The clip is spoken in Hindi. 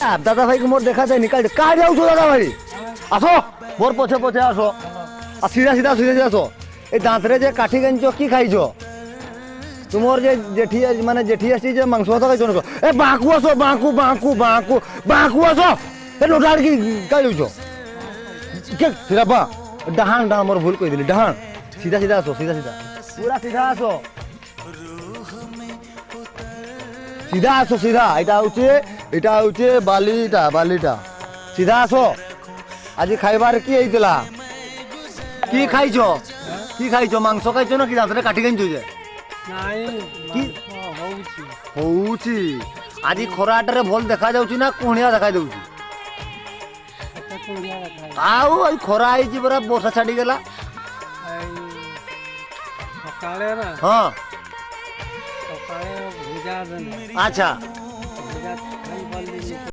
दादा भाई को मोर देखा जाए निकाल कहाँ जाऊ छो दादा भाई आसो मोर पछे पछे आसो आ सीधा सीधा सीधा सीधा आसो ए दांतरे जे काठी गंजो की खाइजो तुमोर जे जेठी माने जेठी आसी जे मांस भात खाइजो नको ए बाकू आसो बाकू बाकू बाकू बाकू आसो ए लोटार की काई छो के सीधा बा डहान डहान मोर भूल कहि दिली डहान सीधा सीधा आसो सीधा सीधा पूरा सीधा आसो सीधा आसो सीधा এটা হচ্ছে বালিটা सीधा आसो आज खाइबार की होइतला की खाइछो मांस खाइछो ना कि दांतरे काटी गंजो जे নাই কি হউছি होउची आज खराटारे भल देखा जाउची ना कुहणिया देखा जाउची এটা কোনিয়া রাখা आउ आई खरा आइची बरा वर्षा छाडी गेला এই সকালে না हां সকালে ভুজা দেন अच्छा